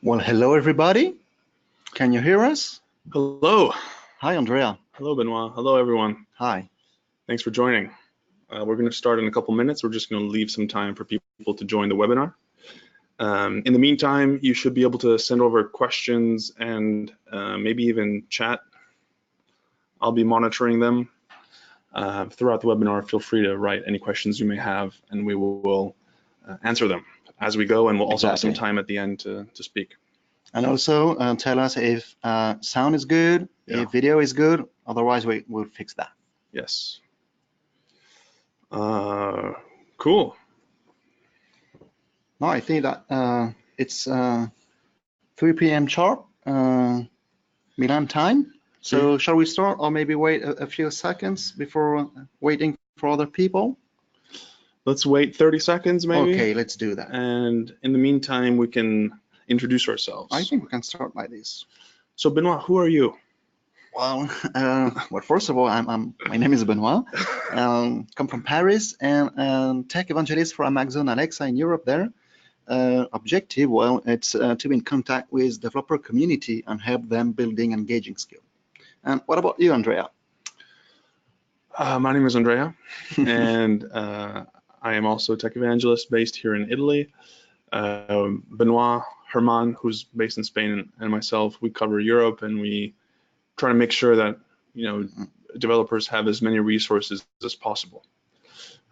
Well, hello everybody. Can you hear us? Hello. Hi, Andrea. Hello, Benoit. Hello, everyone. Hi. Thanks for joining. We're going to start in a couple minutes. We're just going to leave some time for people to join the webinar. In the meantime, you should be able to send over questions and maybe even chat. I'll be monitoring them throughout the webinar. Feel free to write any questions you may have, and we will answer them as we go, and we'll also have some time at the end to speak. And also tell us if sound is good, if video is good. Otherwise, we'll fix that. Yes. Cool. No, I think that it's 3 p.m. sharp, Milan time. So shall we start, or maybe wait a few seconds before waiting for other people? Let's wait 30 seconds, maybe. Okay, let's do that. And in the meantime, we can introduce ourselves. I think we can start like this. So Benoit, who are you? Well, first of all, my name is Benoit. Come from Paris and tech evangelist for Amazon Alexa in Europe. There, objective, well, it's to be in contact with developer community and help them building engaging skill. And what about you, Andrea? My name is Andrea, and I am also a tech evangelist based here in Italy. Benoit, Herman, who's based in Spain, and myself, we cover Europe, and we try to make sure that developers have as many resources as possible.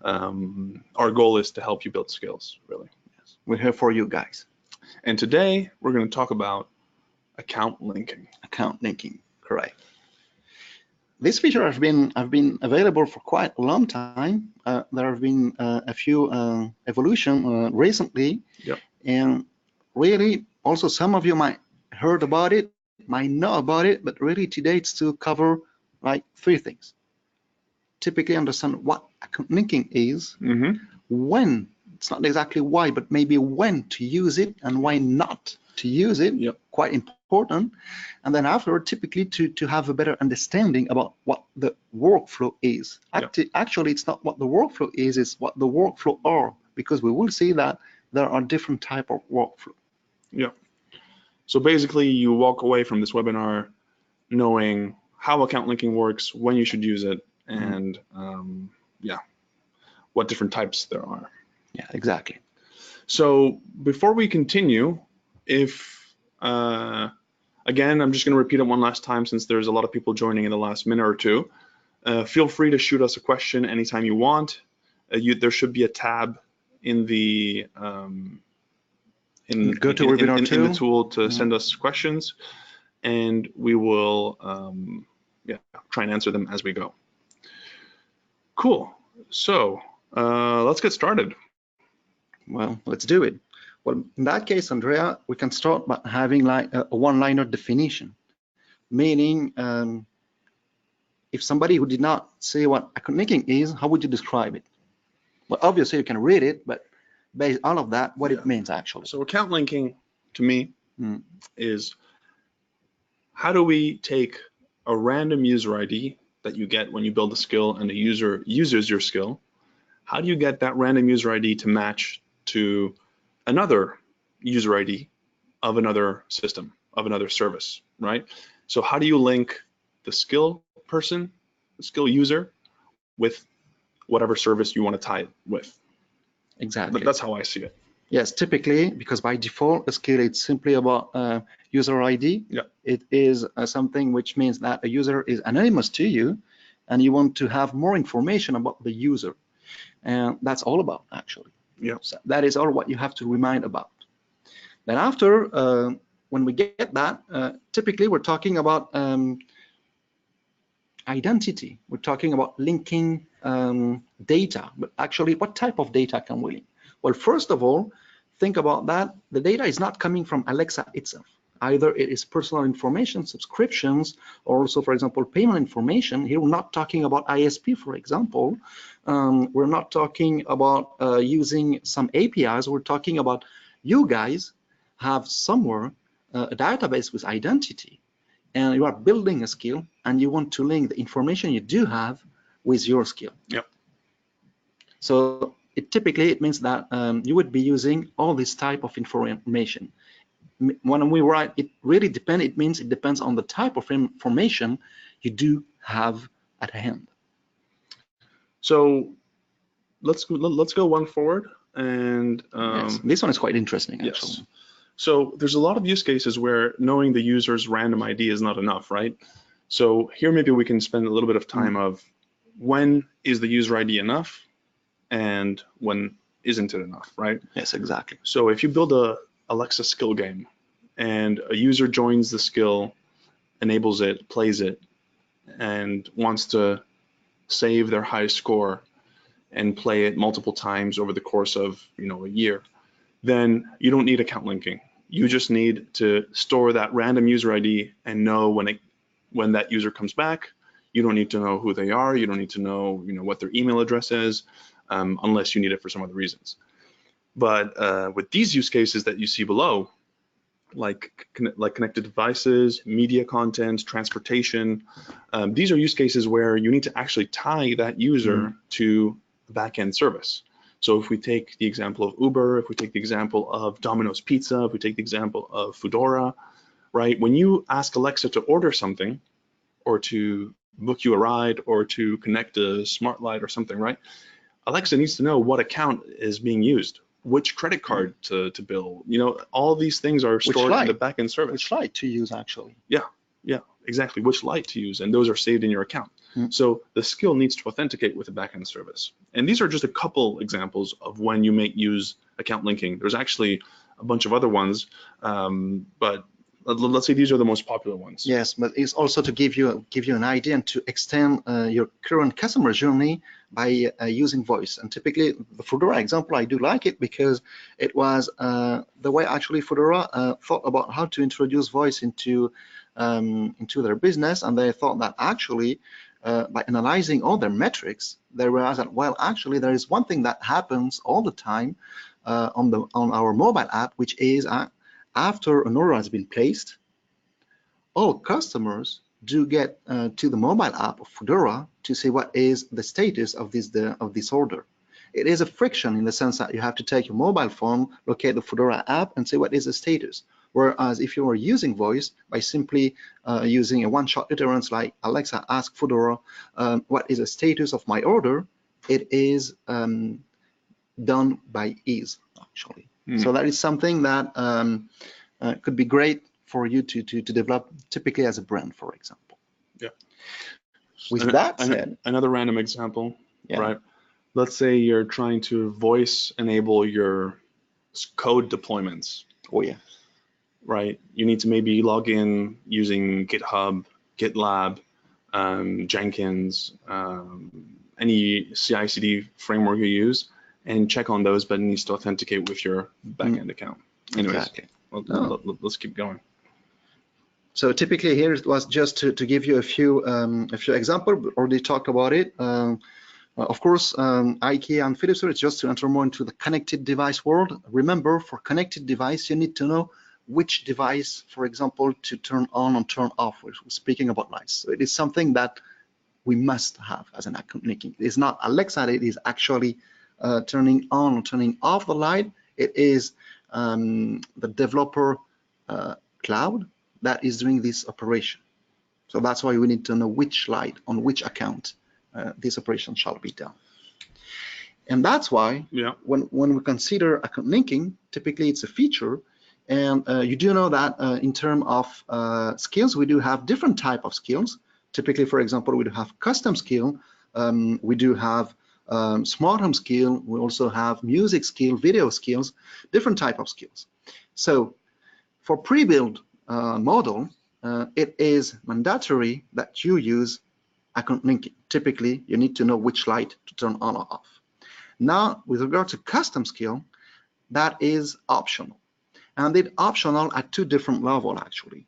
Our goal is to help you build skills, really. Yes. We're here for you guys. And today we're going to talk about account linking. Account linking, correct. This feature has been available for quite a long time. There have been a few evolution recently, and really also some of you might heard about it, might know about it, but really today it's to cover like 3 things. Typically understand what account linking is, when, it's not exactly why, but maybe when to use it and why not to use it, quite important. And then after, typically to have a better understanding about what the workflow is. Actually, it's not what the workflow is, it's what the workflow are, because we will see that there are different type of workflow. Yeah. So basically, you walk away from this webinar knowing how account linking works, when you should use it, and what different types there are. Yeah, exactly. So before we continue, again, I'm just going to repeat it one last time since there's a lot of people joining in the last minute or two. Feel free to shoot us a question anytime you want. There should be a tab in the in the tool to send us questions, and we will try and answer them as we go. Cool. So let's get started. Well, let's do it. Well, in that case, Andrea, we can start by having like a one-liner definition, meaning if somebody who did not say what account linking is, how would you describe it? Well, obviously you can read it, but based on all of that, what it means actually. So account linking to me is, how do we take a random user ID that you get when you build a skill and a user uses your skill? How do you get that random user ID to match to another user ID of another system, of another service, right? So how do you link the skill person, the skill user, with whatever service you want to tie it with? Exactly. But that's how I see it. Yes, typically, because by default, a skill is simply about user ID. It is something which means that a user is anonymous to you, and you want to have more information about the user. And that's all about, actually. So that is all what you have to remind about. Then after, when we get that, typically we're talking about identity. We're talking about linking data, but actually what type of data can we link? Well, first of all, think about that. The data is not coming from Alexa itself. Either it is personal information, subscriptions, or also, for example, payment information. Here we're not talking about ISP, for example. We're not talking about using some APIs. We're talking about you guys have somewhere a database with identity, and you are building a skill, and you want to link the information you do have with your skill. So typically it means that you would be using all this type of information. when we write, it really depends. It means it depends on the type of information you do have at hand. So let's go one forward, and yes, this one is quite interesting, actually. Yes. So there's a lot of use cases where knowing the user's random ID is not enough, right? So here maybe we can spend a little bit of time of when is the user ID enough and when isn't it enough, right? Yes, exactly. So if you build a Alexa skill game and a user joins the skill, enables it, plays it, and wants to save their high score and play it multiple times over the course of, you know, a year, then you don't need account linking. You just need to store that random user ID and know when that user comes back. You don't need to know who they are. You don't need to know, you know, what their email address is, unless you need it for some other reasons. But with these use cases that you see below, like connected devices, media content, transportation, these are use cases where you need to actually tie that user to the backend service. So if we take the example of Uber, if we take the example of Domino's Pizza, if we take the example of Foodora, right? When you ask Alexa to order something or to book you a ride or to connect a smart light or something, right? Alexa needs to know what account is being used, which credit card to bill. You know, all these things are stored in the backend service. Which light to use, actually. Yeah, exactly. Which light to use, and those are saved in your account. So the skill needs to authenticate with the backend service. And these are just a couple examples of when you may use account linking. There's actually a bunch of other ones, but let's say these are the most popular ones. Yes, but it's also to give you an idea and to extend your current customer journey by using voice. And typically, the Foodora example, I do like it because it was the way actually Foodora thought about how to introduce voice into their business, and they thought that actually by analyzing all their metrics, they realized that, well, actually there is one thing that happens all the time on our mobile app, which is after an order has been placed, all customers do get to the mobile app of Foodora to see what is the status of this order. It is a friction in the sense that you have to take your mobile phone, locate the Foodora app, and see what is the status. Whereas if you are using voice, by simply using a one-shot utterance like Alexa, ask Foodora what is the status of my order, it is done by ease, actually. So that is something that could be great for you to develop, typically as a brand, for example. Yeah. With that said, another random example, right? Let's say you're trying to voice enable your code deployments. Oh yeah. Right. You need to maybe log in using GitHub, GitLab, Jenkins, any CI/CD framework you use, and check on those, but it needs to authenticate with your backend account. Anyways, exactly. Let's keep going. So typically here it was just to give you a few examples. We already talked about it. Of course, IKEA and Philips, it's just to enter more into the connected device world. Remember, for connected device, you need to know which device, for example, to turn on and turn off. We're speaking about lights. So it is something that we must have as an account linking. It is not Alexa, it is actually turning on or turning off the light. It is the developer cloud that is doing this operation. So that's why we need to know which light on which account this operation shall be done. And that's why when we consider account linking, typically it's a feature. And you do know that in terms of skills, we do have different type of skills. Typically, for example, we do have custom skill, we do have smart home skill, we also have music skill, video skills, different type of skills. So for pre-built model, it is mandatory that you use account linking. Typically, you need to know which light to turn on or off. Now, with regard to custom skill, that is optional. And it's optional at two different levels, actually.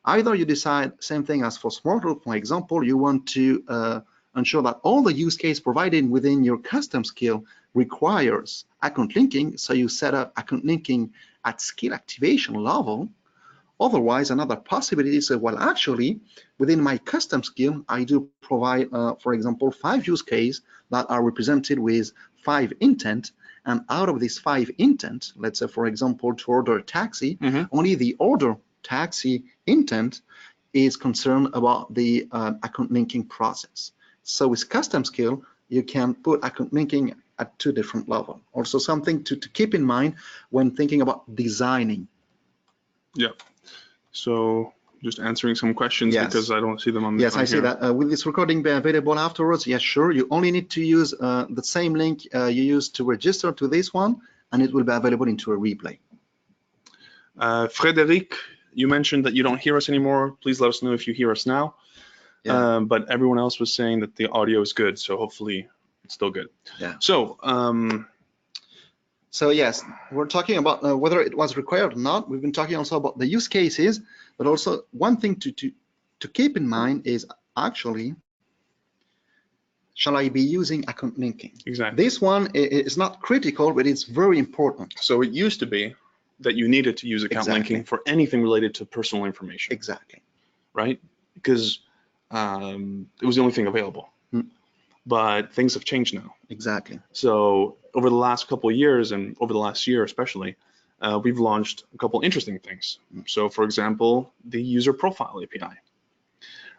Either you decide, same thing as for smart home, for example, you want to ensure that all the use case provided within your custom skill requires account linking, so you set up account linking at skill activation level. Otherwise, another possibility is, well, actually, within my custom skill, I do provide, for example, 5 use cases that are represented with 5 intent, And out of these 5 intent, let's say, for example, to order a taxi, only the order taxi intent is concerned about the account linking process. So with custom skill, you can put account linking at 2 different levels. Also something to keep in mind when thinking about designing. Yeah. So just answering some questions, yes, because I don't see them on the Yes, I see here. That. Will this recording be available afterwards? Yes, sure. You only need to use the same link you used to register to this one, and it will be available into a replay. Frédéric, you mentioned that you don't hear us anymore. Please let us know if you hear us now. Yeah. But everyone else was saying that the audio is good, so hopefully it's still good. Yeah. So yes, we're talking about whether it was required or not. We've been talking also about the use cases, but also one thing to keep in mind is actually, shall I be using account linking? Exactly. This one is not critical, but it's very important. So it used to be that you needed to use account linking for anything related to personal information. Exactly. Right? Because it was the only thing available. But things have changed now. Exactly. So over the last couple of years, and over the last year especially, we've launched a couple interesting things. So for example, the user profile API.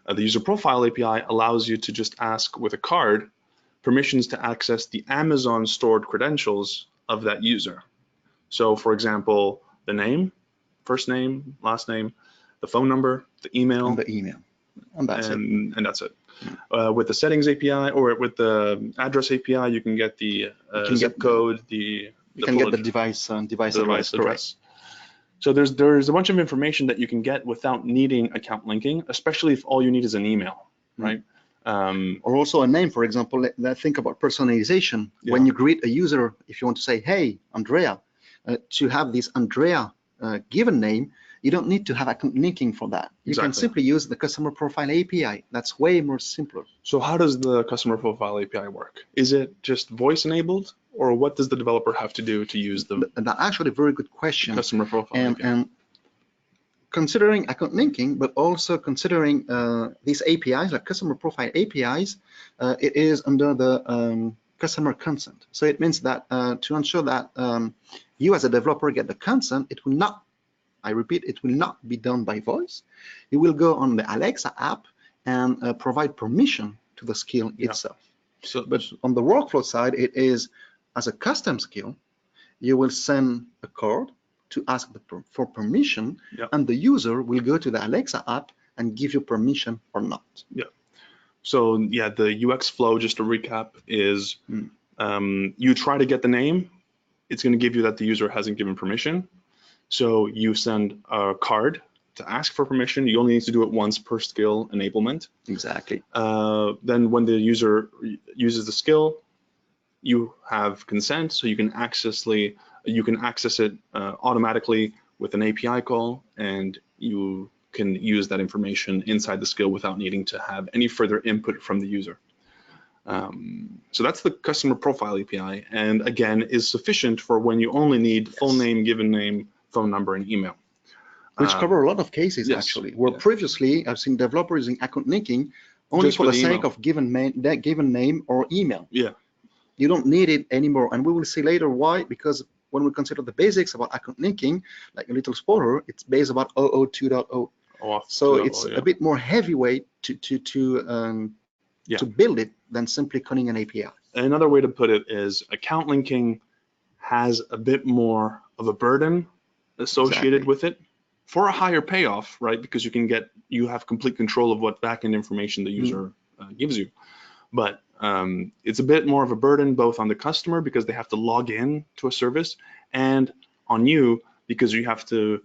The user profile API allows you to just ask with a card permissions to access the Amazon stored credentials of that user. So for example, the name, first name, last name, the phone number, the email. And the email. And that's it. And that's it. With the settings API or with the address API, you can get the zip code, you can get the device address. So there's a bunch of information that you can get without needing account linking, especially if all you need is an email, right? Or also a name, for example. Let's think about personalization. Yeah. When you greet a user, if you want to say, "Hey, Andrea," to have this Andrea given name, you don't need to have account linking for that. You can simply use the customer profile API. That's way more simpler. So how does the customer profile API work? Is it just voice enabled, or what does the developer have to do to use the? That's actually a very good question. Customer profile API. And considering account linking, but also considering these APIs, like customer profile APIs, it is under the customer consent. So it means that to ensure that you as a developer get the consent, it will not, I repeat, it will not be done by voice. You will go on the Alexa app and provide permission to the skill itself. But on the workflow side, it is as a custom skill, you will send a card to ask for permission, and the user will go to the Alexa app and give you permission or not. Yeah. So yeah, the UX flow, just to recap, is you try to get the name. It's going to give you that the user hasn't given permission. So you send a card to ask for permission. You only need to do it once per skill enablement. Exactly. Then when the user uses the skill, you have consent, so you can access it automatically with an API call, and you can use that information inside the skill without needing to have any further input from the user. So that's the customer profile API, and again, is sufficient for when you only need full name, given name, phone number, and email. Which cover a lot of cases, actually, where previously I've seen developers using account linking only for the sake of given name or email. Yeah. You don't need it anymore, and we will see later why, because when we consider the basics about account linking, like a little spoiler, it's based about 002.0. So it's a bit more heavyweight to build it than simply calling an API. Another way to put it is account linking has a bit more of a burden associated with it for a higher payoff, right? Because you have complete control of what backend information the user gives you. But it's a bit more of a burden both on the customer because they have to log in to a service, and on you because you have to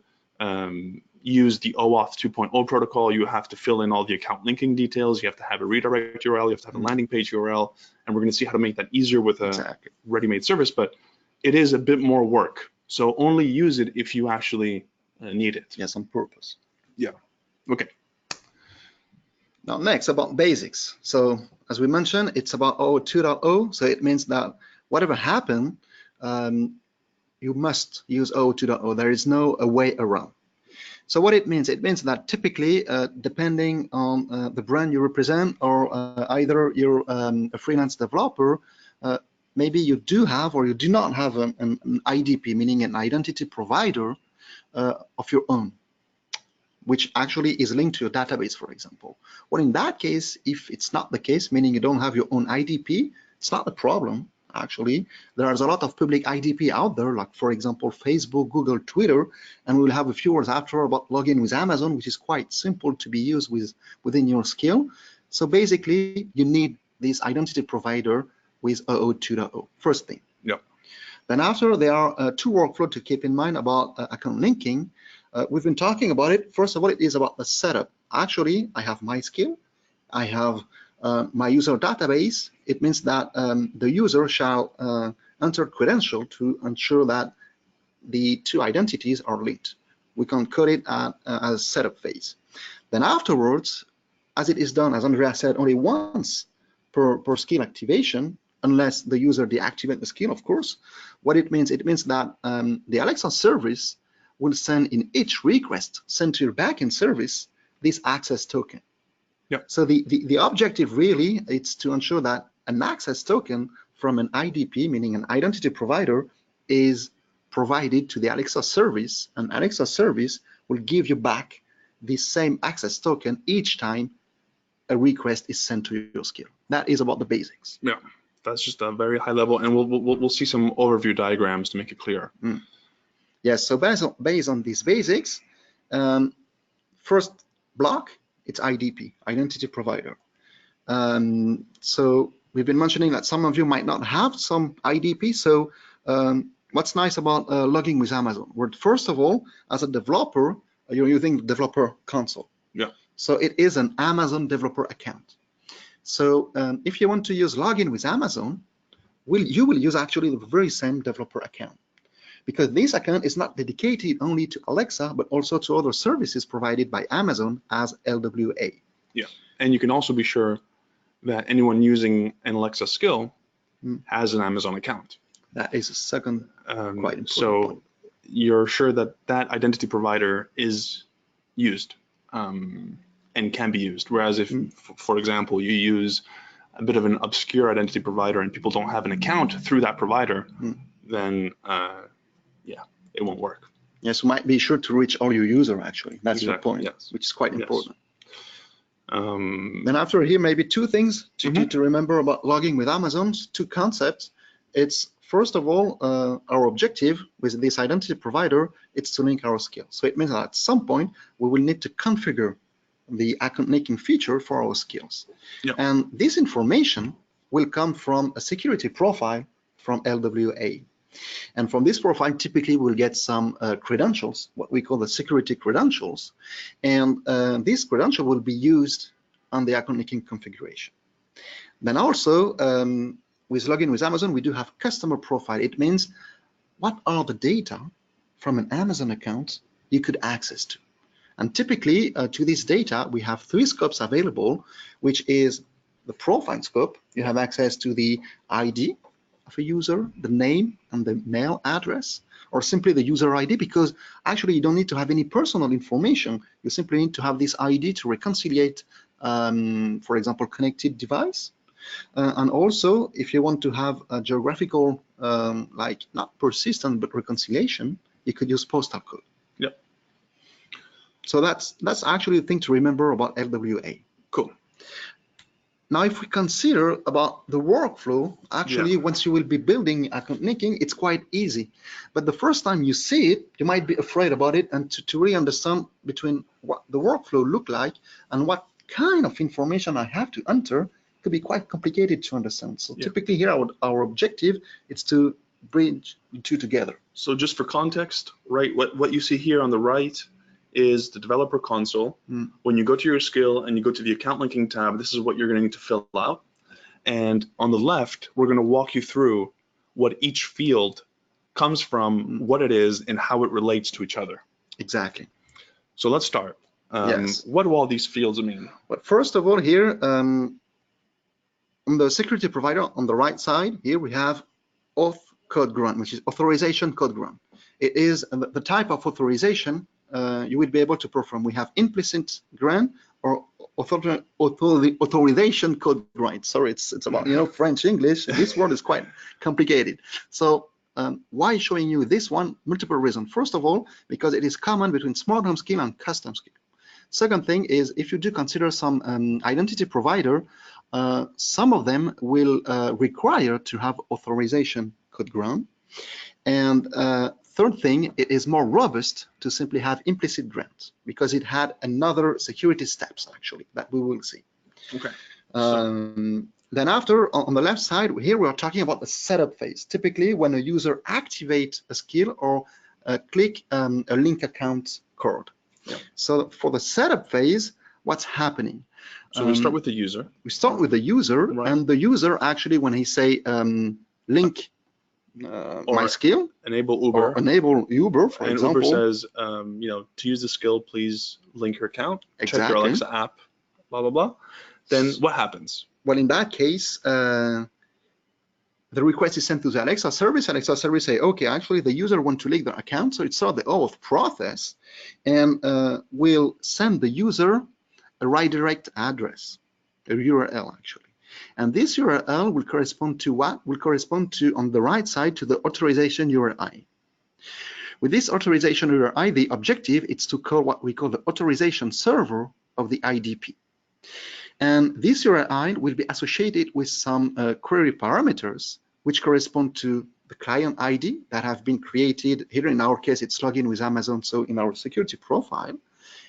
use the OAuth 2.0 protocol. You have to fill in all the account linking details. You have to have a redirect URL. You have to have a landing page URL, and we're going to see how to make that easier with a ready-made service. But it is a bit more work. So only use it if you actually need it. Yes, on purpose. Yeah. Okay. Now next, about basics. So as we mentioned, it's about 0.2.0. So it means that whatever happened, you must use 0.2.0. There is no way around. So what it means that typically, depending on the brand you represent, or either you're a freelance developer, maybe you do have or you do not have an IDP, meaning an identity provider of your own, which actually is linked to your database, for example. Well, in that case, if it's not the case, meaning you don't have your own IDP, it's not a problem. Actually, there's a lot of public IDP out there, like for example, Facebook, Google, Twitter, and we'll have a few words after about login with Amazon, which is quite simple to be used within your skill. So basically, you need this identity provider with OAuth 2.0, first thing. Yep. Then after, there are two workflows to keep in mind about account linking. We've been talking about it. First of all, it is about the setup. Actually, I have my skill. I have my user database. It means that the user shall enter credential to ensure that the two identities are linked. We can code it as setup phase. Then afterwards, as it is done, as Andrea said, only once per skill activation, unless the user deactivates the skill, of course. What it means that the Alexa service will send in each request sent to your backend service this access token. Yep. So the objective really is to ensure that an access token from an IDP, meaning an identity provider, is provided to the Alexa service, and Alexa service will give you back the same access token each time a request is sent to your skill. That is about the basics. Yeah, that's just a very high level, and we'll see some overview diagrams to make it clear. Yes, so based on these basics, first block, it's IDP, identity provider. So we've been mentioning that some of you might not have some IDP. So what's nice about logging with Amazon? Well, first of all, as a developer, you're using the developer console. Yeah. So it is an Amazon developer account. So if you want to use login with Amazon, you will use actually the very same developer account, because this account is not dedicated only to Alexa, but also to other services provided by Amazon as LWA. Yeah, and you can also be sure that anyone using an Alexa skill has an Amazon account. That is a second quite important so point. You're sure that that identity provider is used and can be used. Whereas if, for example, you use a bit of an obscure identity provider and people don't have an account through that provider, then yeah, it won't work. Yes, you might be sure to reach all your users, actually. That's Exactly, your point, yes. which is quite important. Then after here, maybe two things to remember about logging with Amazon, two concepts. It's first of all, our objective with this identity provider, it's to link our skill. So it means that at some point, we will need to configure the account linking feature for our skills. Yep. And this information will come from a security profile from LWA. And from this profile, typically we'll get some credentials, what we call the security credentials. And this credential will be used on the account linking configuration. Then also, with login with Amazon, we do have customer profile. It means what are the data from an Amazon account you could access to. And typically, to this data, we have three scopes available, which is the profile scope. You have access to the ID of a user, the name and the mail address, or simply the user ID, because actually you don't need to have any personal information. You simply need to have this ID to reconciliate, for example, connected device. And also, if you want to have a geographical, like not persistent, but reconciliation, you could use postal code. Yep. So that's actually the thing to remember about LWA. Cool. Now, if we consider about the workflow, actually, once you will be building account linking, it's quite easy. But the first time you see it, you might be afraid about it, and to really understand between what the workflow look like and what kind of information I have to enter, could be quite complicated to understand. So typically here, our objective is to bridge the two together. So just for context, right, what you see here on the right is the developer console. When you go to your skill and you go to the account linking tab, this is what you're going to need to fill out. And on the left, we're going to walk you through what each field comes from, what it is, and how it relates to each other. Exactly. So let's start. What do all these fields mean? But first of all, here, on the security provider on the right side, here we have auth code grant, which is authorization code grant. It is the type of authorization you will be able to perform. We have implicit grant or authorization code grind. Sorry, it's about, you know, French English. This word is quite complicated. So why showing you this one? Multiple reasons. First of all, because it is common between smart home skill and custom skill. Second thing is, if you do consider some identity provider, some of them will require to have authorization code ground. And third thing, it is more robust to simply have implicit grant, because it had another security steps actually that we will see. Okay. Then after, on the left side here, we are talking about the setup phase. Typically when a user activates a skill or click a link account code. Yeah. So for the setup phase, what's happening? So we start with the user. We start with the user, right. And the user actually, when he say link my skill, enable Uber, or enable Uber, for example. And Uber says, you know, to use the skill, please link your account, exactly. check your Alexa app, blah, blah, blah. Then what happens? Well, in that case, the request is sent to the Alexa service. Alexa service say, okay, actually the user want to link their account, so it starts the OAuth process, and will send the user a redirect address, a URL actually. And this URL will correspond to what? Will correspond to, on the right side, to the authorization URI. With this authorization URI, the objective is to call what we call the authorization server of the IDP. And this URI will be associated with some query parameters which correspond to the client ID that have been created. Here in our case, it's login with Amazon, so in our security profile.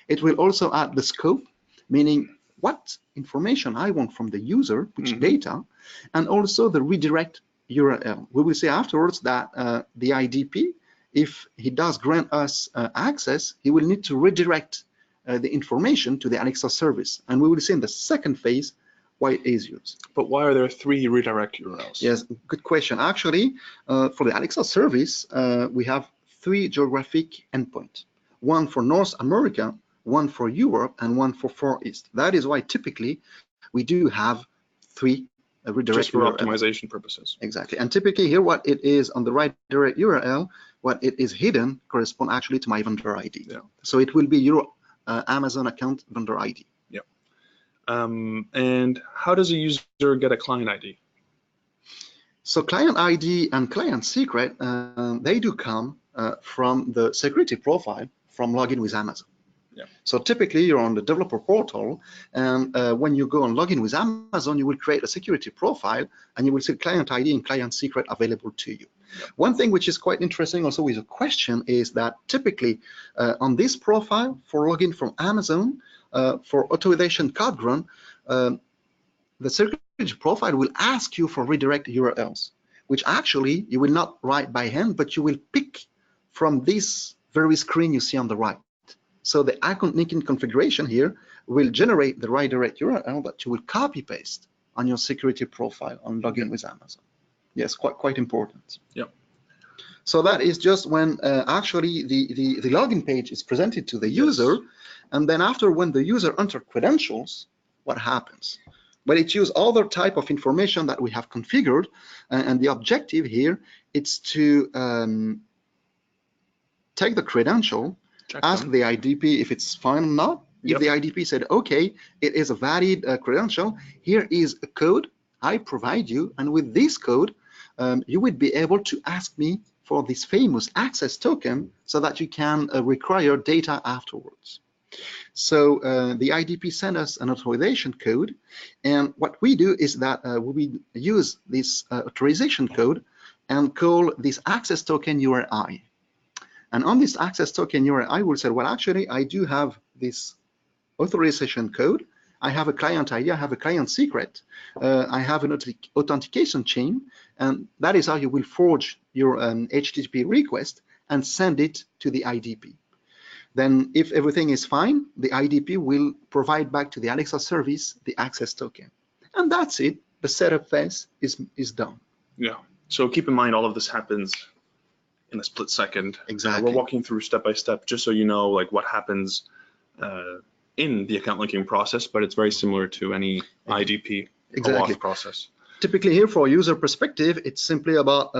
It will also add the scope, meaning what information I want from the user, which data, and also the redirect URL. We will see afterwards that the IDP, if he does grant us access, he will need to redirect the information to the Alexa service. And we will see in the second phase why it is used. But why are there 3 redirect URLs? Yes, good question. Actually, for the Alexa service, we have 3 geographic endpoints. One for North America, one for Europe, and one for Far East. That is why typically we do have 3 redirect just for URL. optimization purposes. Exactly. And typically here, what it is on the right direct URL, what it is hidden correspond actually to my vendor ID. Yeah. So it will be your Amazon account vendor ID. Yeah. And how does a user get a client ID? So client ID and client secret, they do come from the security profile from login with Amazon. Yeah. So typically you're on the developer portal, and when you go on login with Amazon, you will create a security profile and you will see client ID and client secret available to you. Yeah. One thing which is quite interesting also with a question is that typically on this profile for login from Amazon, for authorization code run, the security profile will ask you for redirect URLs, which actually you will not write by hand, but you will pick from this very screen you see on the right. So the account linking configuration here will generate the redirect URL that you will copy paste on your security profile on login with Amazon. Yes, quite important. Yep. So that is just when actually the login page is presented to the user, and then after, when the user enters credentials, what happens? Well, it uses other type of information that we have configured, and the objective here is to take the credential, ask the IDP if it's fine or not. If the IDP said, okay, it is a valid credential, here is a code I provide you, and with this code, you would be able to ask me for this famous access token so that you can require data afterwards. So the IDP sent us an authorization code, and what we do is that we use this authorization code and call this access token URI. And on this access token URI, we'll say, well, actually, I do have this authorization code. I have a client ID, I have a client secret, I have an authentication chain, and that is how you will forge your HTTP request and send it to the IDP. Then if everything is fine, the IDP will provide back to the Alexa service the access token. And that's it. The setup phase is done. Yeah. So keep in mind, all of this happens in a split second. Exactly. We're walking through step by step, just so you know, like what happens in the account linking process, but it's very similar to any IDP OAuth process. Typically here, for a user perspective, it's simply about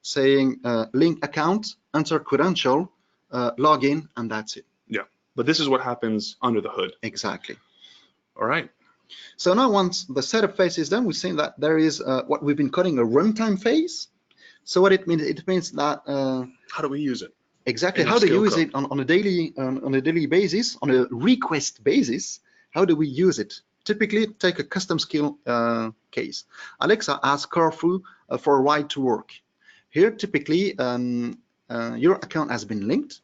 saying link account, enter credential, login, and that's it. Yeah, but this is what happens under the hood. Exactly. All right. So now once the setup phase is done, we see that there is what we've been calling a runtime phase. So what it means that how do we use it? Exactly. How do you use it on a daily basis, on a request basis? How do we use it? Typically, take a custom skill case. Alexa asks Carrefour for a ride to work. Here, typically, your account has been linked,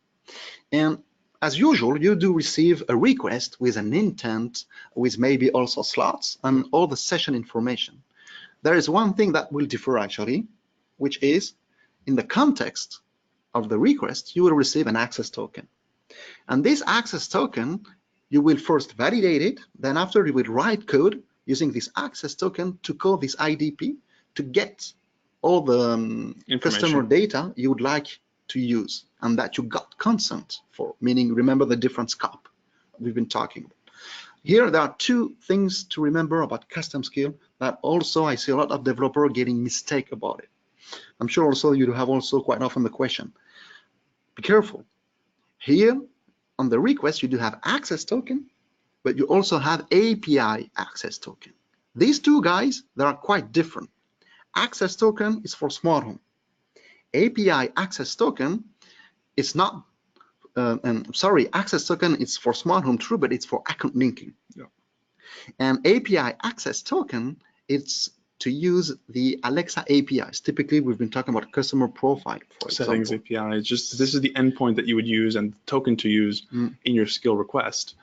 and as usual, you do receive a request with an intent, with maybe also slots and all the session information. There is one thing that will differ actually, which is in the context of the request, you will receive an access token. And this access token, you will first validate it, then after you will write code using this access token to call this IDP to get all the customer data you would like to use and that you got consent for, meaning remember the different scope we've been talking about. Here, there are two things to remember about custom skill that also I see a lot of developers getting mistake about it. I'm sure also you have also quite often the question, be careful. Here on the request, you do have access token, but you also have API access token. These two guys, they are quite different. Access token is for smart home. API access token is not, access token is for smart home, true, but it's for account linking. Yeah. And API access token, it's to use the Alexa APIs. Typically, we've been talking about customer profile, for settings example. API. Just this is the endpoint that you would use and token to use in your skill request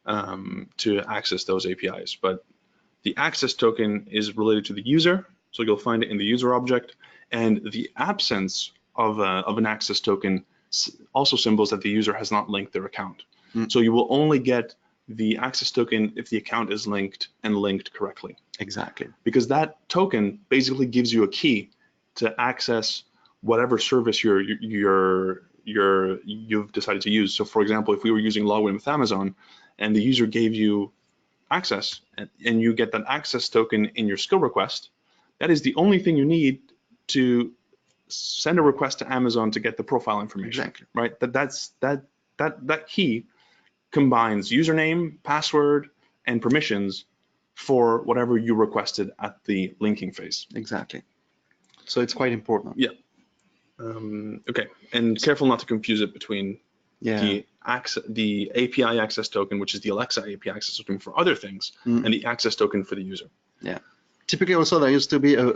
to access those APIs. But the access token is related to the user, so you'll find it in the user object, and the absence of an access token also symbols that the user has not linked their account. So you will only get the access token if the account is linked and linked correctly. Exactly. Because that token basically gives you a key to access whatever service you've decided to use. So for example, if we were using Login with Amazon and the user gave you access and you get that access token in your skill request, that is the only thing you need to send a request to Amazon to get the profile information. Exactly. Right? That key combines username, password, and permissions for whatever you requested at the linking phase. Exactly. So it's quite important. Yeah. Okay. And careful not to confuse it between the API access token, which is the Alexa API access token for other things, and the access token for the user. Yeah. Typically, also there used to be a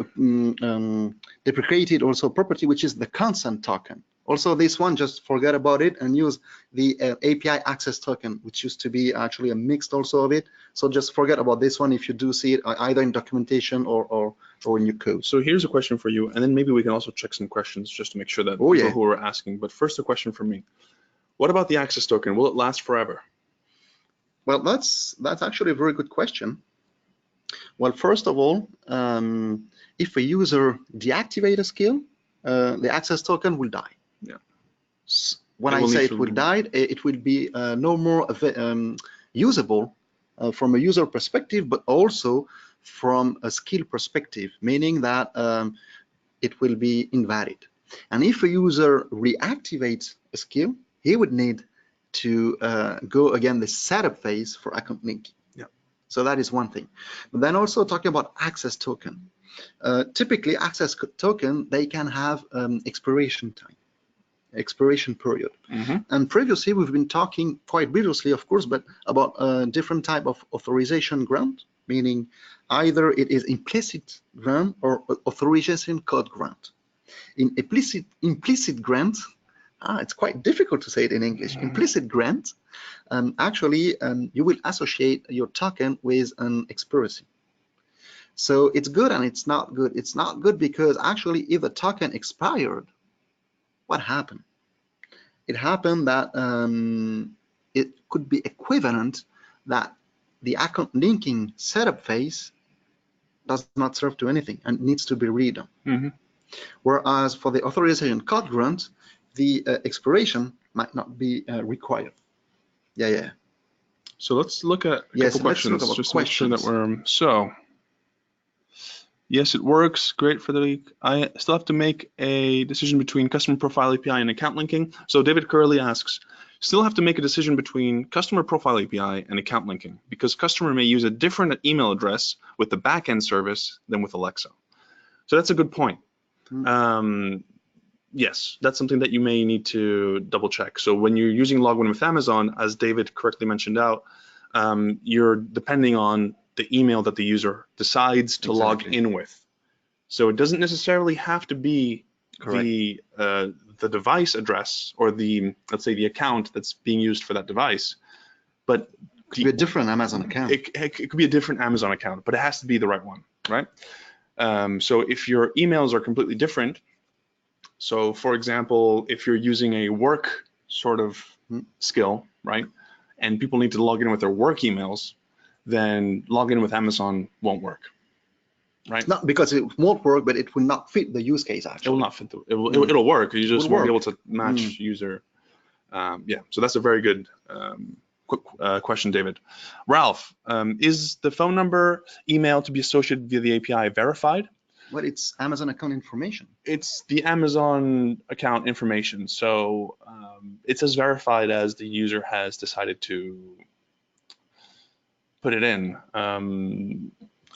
deprecated also property, which is the consent token. Also, this one, just forget about it and use the API access token, which used to be actually a mixed also of it. So just forget about this one if you do see it either in documentation or in your code. So here's a question for you, and then maybe we can also check some questions just to make sure that people who are asking. But first, a question for me. What about the access token? Will it last forever? Well, that's actually a very good question. Well, first of all, if a user deactivates a skill, the access token will die. Yeah. When I say it will die, it will be no more usable from a user perspective, but also from a skill perspective, meaning that it will be invalid. And if a user reactivates a skill, he would need to go again the setup phase for account linking. Yeah. So that is one thing. But then also talking about access token. Typically, access token, they can have expiration time, expiration period. And previously, we've been talking quite previously, of course, but about a different type of authorization grant, meaning either it is implicit grant or authorization code grant. In implicit grant, it's quite difficult to say it in English. Implicit grant, actually, you will associate your token with an expiration. So it's good and it's not good. It's not good because actually, if the token expired, what happened? It happened that it could be equivalent that the account linking setup phase does not serve to anything and needs to be redone. Whereas for the authorization code grant, the expiration might not be required. Yeah. So let's look at a couple questions just to make sure that we're yes, it works. Great, Frederic. I still have to make a decision between customer profile API and account linking. So David Curley asks, still have to make a decision between customer profile API and account linking, because customer may use a different email address with the backend service than with Alexa. So that's a good point. Yes, that's something that you may need to double check. So when you're using Login with Amazon, as David correctly mentioned out, you're depending on the email that the user decides to log in with. So it doesn't necessarily have to be the device address or the, let's say, the account that's being used for that device, but it could be a different Amazon account. It could be a different Amazon account, but it has to be the right one, right? So if your emails are completely different, so for example, if you're using a work sort of skill, right, and people need to log in with their work emails, then login with Amazon won't work, right? Not because it won't work, but it will not fit the use case actually. It will not fit. It'll work. You just won't be able to match user. Yeah, so that's a very good quick question, David. Ralph, is the phone number email to be associated via the API verified? Well, it's Amazon account information. It's the Amazon account information. So it's as verified as the user has decided to put it in.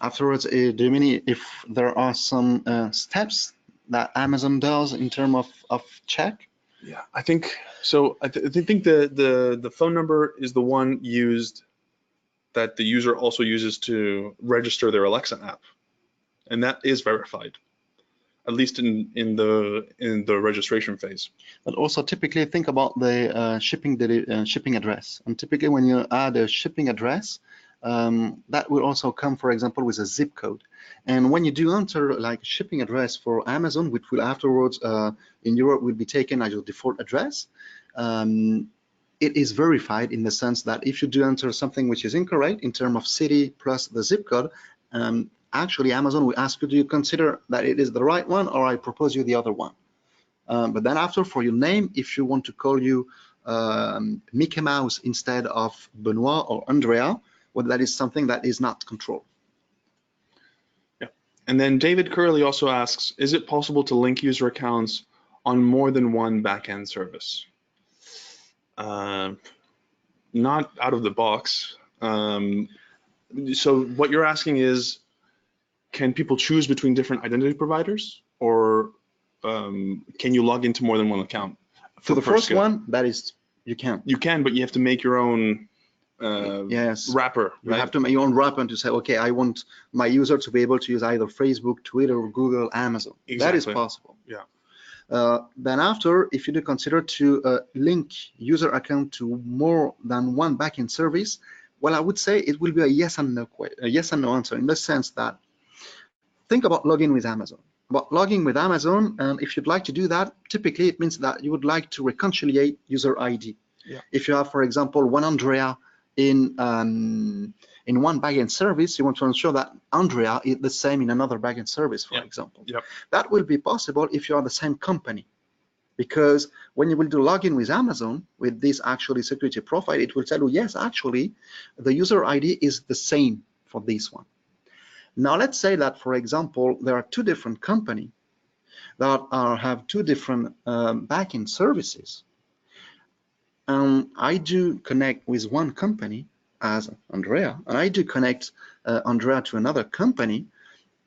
Afterwards, do you mean if there are some steps that Amazon does in terms of check? Yeah, I think so. I think the phone number is the one used that the user also uses to register their Alexa app, and that is verified, at least in the registration phase. But also typically think about the shipping address, and typically when you add a shipping address, that will also come, for example, with a zip code. And when you do enter like a shipping address for Amazon, which will afterwards in Europe will be taken as your default address, it is verified in the sense that if you do enter something which is incorrect in terms of city plus the zip code, actually Amazon will ask you, do you consider that it is the right one, or I propose you the other one? But then after, for your name, if you want to call you Mickey Mouse instead of Benoit or Andrea, well, that is something that is not controlled. Yeah. And then David Curley also asks, is it possible to link user accounts on more than one backend service? Not out of the box. So what you're asking is, can people choose between different identity providers, or can you log into more than one account? For the first one, that is, you can. You can, but you have to make your own wrapper. You have to make your own wrapper and to say, okay, I want my user to be able to use either Facebook, Twitter, Google, Amazon. Exactly. That is possible. Yeah. Then after, if you do consider to link user account to more than one backend service, well, I would say it will be a yes and no answer, in the sense that think about login with Amazon. About logging with Amazon, and if you'd like to do that, typically it means that you would like to reconciliate user ID. Yeah. If you have, for example, one Andrea in one backend service, you want to ensure that Andrea is the same in another backend service, for example. Yep. That will be possible if you are the same company, because when you will do login with Amazon with this actually security profile, it will tell you, yes, actually, the user ID is the same for this one. Now, let's say that, for example, there are two different companies that have two different backend services. I do connect with one company as Andrea, and I do connect Andrea to another company.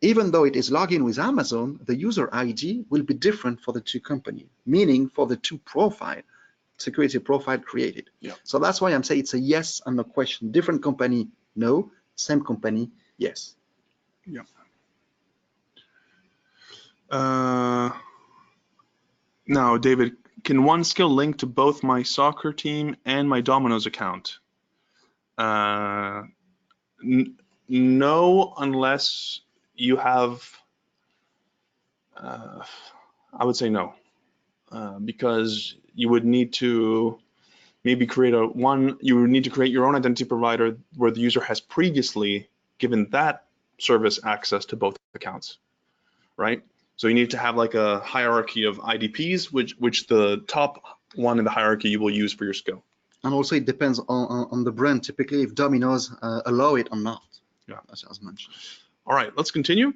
Even though it is login with Amazon, the user ID will be different for the two companies, meaning for the two security profile created. Yeah. So that's why I'm saying it's a yes and no question. Different company, no. Same company, yes. Yeah. Now, David, can one skill link to both my soccer team and my Domino's account? No, unless you have, I would say no, because you would need to maybe you would need to create your own identity provider where the user has previously given that service access to both accounts, right? So you need to have like a hierarchy of IDPs, which the top one in the hierarchy you will use for your skill. And also it depends on the brand, typically if Domino's allow it or not. Yeah, as mentioned. All right, let's continue.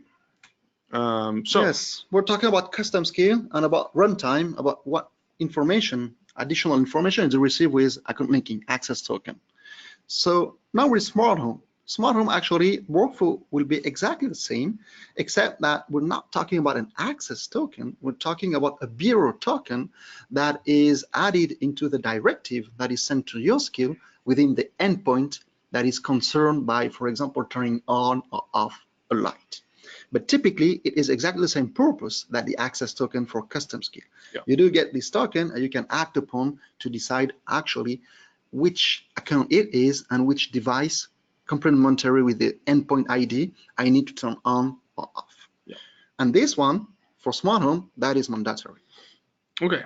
Yes, we're talking about custom skill and about runtime, about what information additional information is received with account linking access token. So now with Smart Home. Smart Home actually workflow will be exactly the same, except that we're not talking about an access token. We're talking about a bearer token that is added into the directive that is sent to your skill within the endpoint that is concerned by, for example, turning on or off a light. But typically, it is exactly the same purpose that the access token for custom skill. Yeah. You do get this token, and you can act upon to decide actually which account it is and which device complementary with the endpoint ID I need to turn on or off. Yeah. And this one, for Smart Home, that is mandatory. Okay,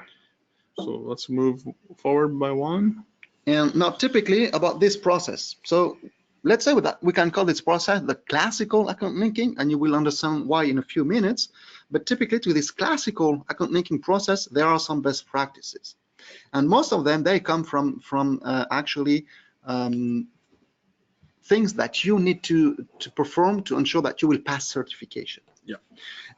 so let's move forward by one. And now typically about this process. So let's say that we can call this process the classical account linking, and you will understand why in a few minutes. But typically to this classical account linking process, there are some best practices. And most of them, they come from actually things that you need to perform to ensure that you will pass certification. Yeah.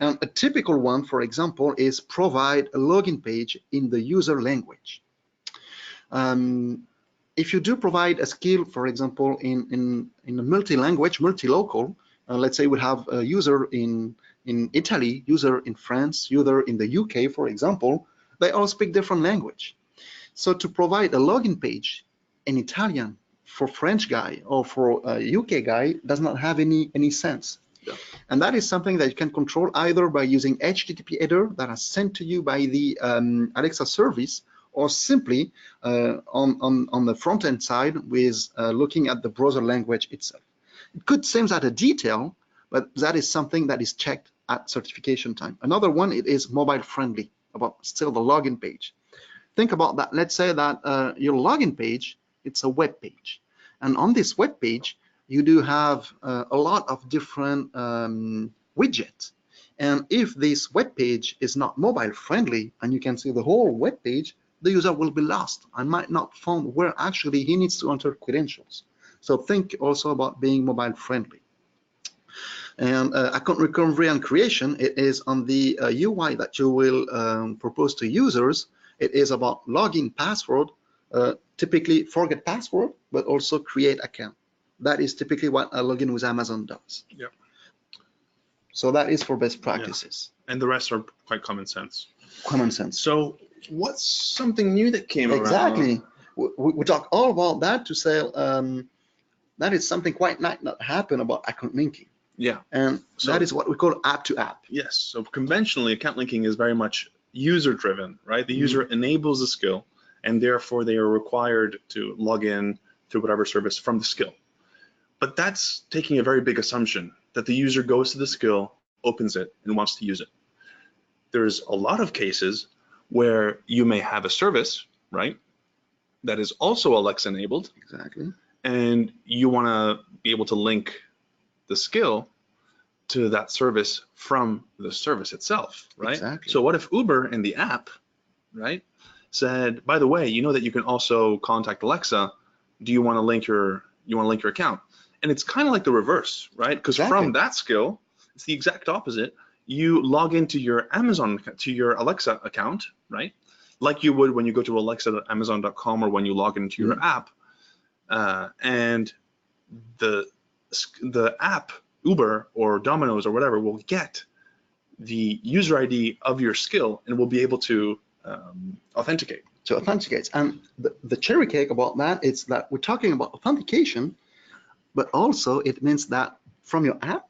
And a typical one, for example, is provide a login page in the user language. If you do provide a skill, for example, in a multi-language, multi-local, let's say we have a user in Italy, user in France, user in the UK, for example, they all speak different language. So to provide a login page in Italian for French guy or for a UK guy does not have any sense. Yeah. And that is something that you can control either by using HTTP header that is sent to you by the Alexa service, or simply on the front end side with looking at the browser language itself. It could seem that a detail, but that is something that is checked at certification time. Another one, it is mobile friendly, about still the login page. Think about that. Let's say that your login page, it's a web page. And on this web page, you do have a lot of different widgets. And if this web page is not mobile friendly and you can see the whole web page, the user will be lost and might not find where actually he needs to enter credentials. So think also about being mobile friendly. And account recovery and creation, it is on the UI that you will propose to users. It is about login password, typically forget password, but also create account. That is typically what a login with Amazon does. Yep. So that is for best practices. Yeah. And the rest are quite common sense. Common sense. So what's something new that came around? Exactly. We talk all about that to say that is something quite might not happen about account linking. Yeah. And so that is what we call app to app. Yes. So conventionally, account linking is very much user driven, right? The user enables the skill, and therefore they are required to log in through whatever service from the skill. But that's taking a very big assumption that the user goes to the skill, opens it, and wants to use it. There's a lot of cases where you may have a service, right, that is also Alexa enabled. Exactly. And you want to be able to link the skill to that service from the service itself, right? Exactly. So what if Uber in the app, right, said, by the way, you know that you can also contact Alexa. Do you want to link your account? And it's kind of like the reverse, right? Because from that skill, it's the exact opposite. You log into your your Alexa account, right? Like you would when you go to alexa.amazon.com or when you log into your app, and the app, Uber or Domino's or whatever, will get the user ID of your skill and will be able to authenticate. And the cherry cake about that is that we're talking about authentication, but also it means that from your app,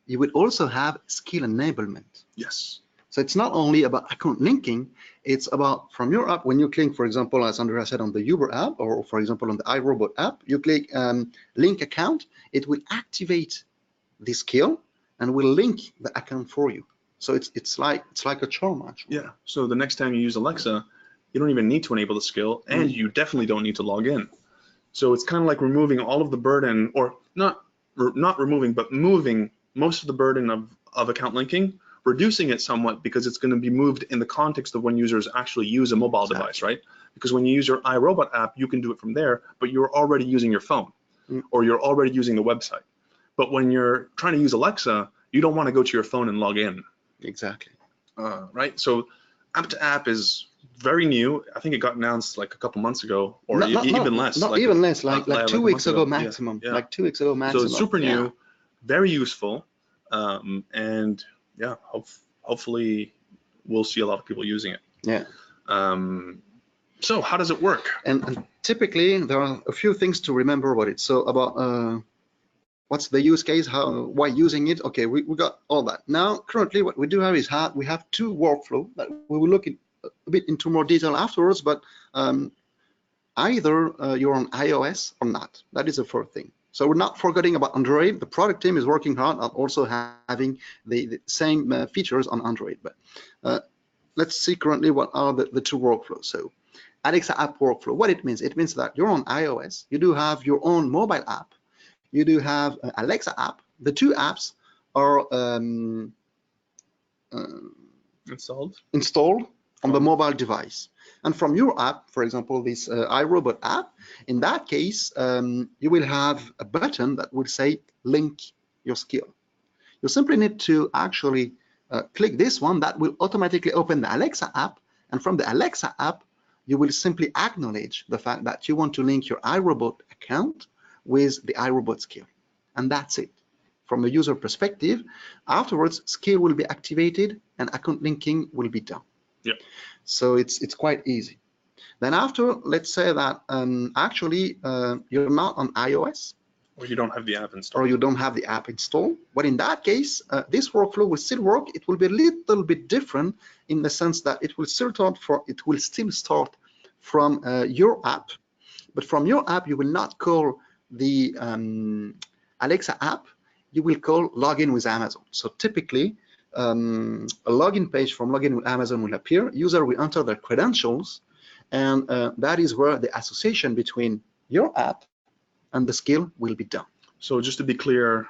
you would also have skill enablement. Yes. So it's not only about account linking, it's about from your app, when you click, for example, as Andrea said, on the Uber app, or for example, on the iRobot app, you click link account, it will activate the skill and will link the account for you. So it's like a charm, actually. Yeah. So the next time you use Alexa, you don't even need to enable the skill, and you definitely don't need to log in. So it's kind of like removing all of the burden, or not removing, but moving most of the burden of account linking, reducing it somewhat, because it's going to be moved in the context of when users actually use a mobile device, right? Because when you use your iRobot app, you can do it from there, but you're already using your phone, or you're already using the website. But when you're trying to use Alexa, you don't want to go to your phone and log in. Exactly. Right? So app to app is very new. I think it got announced like a couple months ago, or even less. Not like even less, like 2 weeks ago maximum. Yeah. Like 2 weeks ago maximum. So it's super new, very useful, and yeah, hopefully we'll see a lot of people using it. Yeah. So how does it work? And typically there are a few things to remember about it. So about what's the use case, why using it? Okay, we got all that. Now, currently what we do have is we have 2 workflow that we will look at a bit into more detail afterwards, but either you're on iOS or not. That is the first thing. So we're not forgetting about Android. The product team is working hard on also having the same features on Android. But let's see currently what are the 2 workflows. So Alexa app workflow, what it means that you're on iOS, you do have your own mobile app, you do have Alexa app. The 2 apps are installed on the mobile device. And from your app, for example, this iRobot app, in that case, you will have a button that will say link your skill. You simply need to actually click this one. That will automatically open the Alexa app. And from the Alexa app, you will simply acknowledge the fact that you want to link your iRobot account with the iRobot skill. And that's it. From a user perspective, afterwards, skill will be activated and account linking will be done. Yeah. So it's quite easy. Then after, let's say that actually you're not on iOS, or you don't have the app installed, or you don't have the app installed. But in that case, this workflow will still work. It will be a little bit different in the sense that it will still start from your app. But from your app, you will not call the Alexa app. You will call login with Amazon. So typically, a login page from login with Amazon will appear. User will enter their credentials, and that is where the association between your app and the skill will be done. So just to be clear,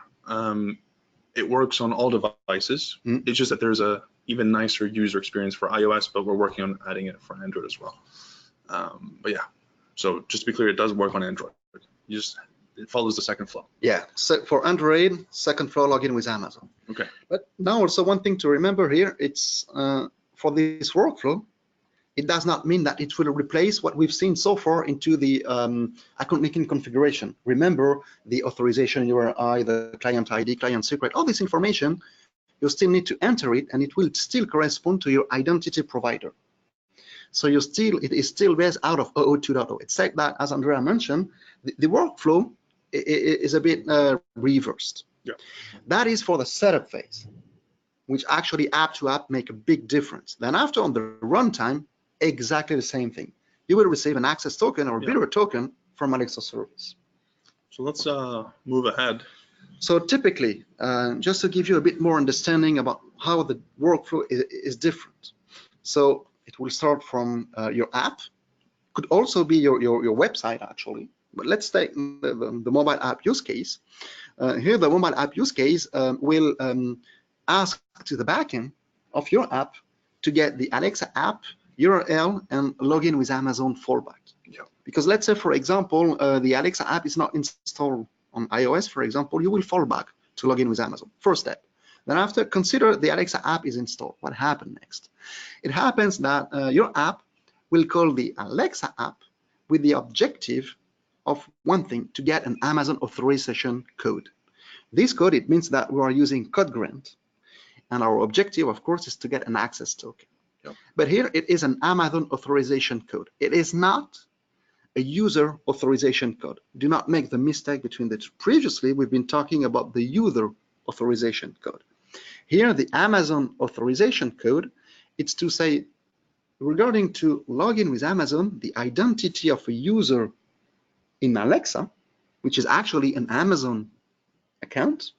it works on all devices. It's just that there's a even nicer user experience for iOS, but we're working on adding it for Android as well. But yeah, so just to be clear, it does work on Android. It follows the second flow. Yeah, so for Android, second flow login with Amazon. Okay. But now also one thing to remember here, it's for this workflow, it does not mean that it will replace what we've seen so far into the account linking configuration. Remember the authorization URI, the client ID, client secret, all this information, you still need to enter it, and it will still correspond to your identity provider. So it is still based out of 0.2.0. It's like that, as Andrea mentioned, the workflow is a bit reversed. Yeah. That is for the setup phase, which actually app to app make a big difference. Then after, on the runtime, exactly the same thing. You will receive an access token or bidder token from Alexa service. So let's move ahead. So typically, just to give you a bit more understanding about how the workflow is different. So it will start from your app, could also be your website actually, but let's take the mobile app use case. Here the mobile app use case will ask to the backend of your app to get the Alexa app URL and login with Amazon fallback. Yeah. Because let's say, for example, the Alexa app is not installed on iOS, for example, you will fall back to login with Amazon. First step. Then after, consider the Alexa app is installed. What happened next? It happens that your app will call the Alexa app with the objective of one thing, to get an Amazon authorization code. This code, it means that we are using code grant, and our objective, of course, is to get an access token. Yep. But here it is an Amazon authorization code. It is not a user authorization code. Do not make the mistake between the two. Previously, we've been talking about the user authorization code. Here, the Amazon authorization code, it's to say, regarding to login with Amazon, the identity of a user in Alexa, which is actually an Amazon account,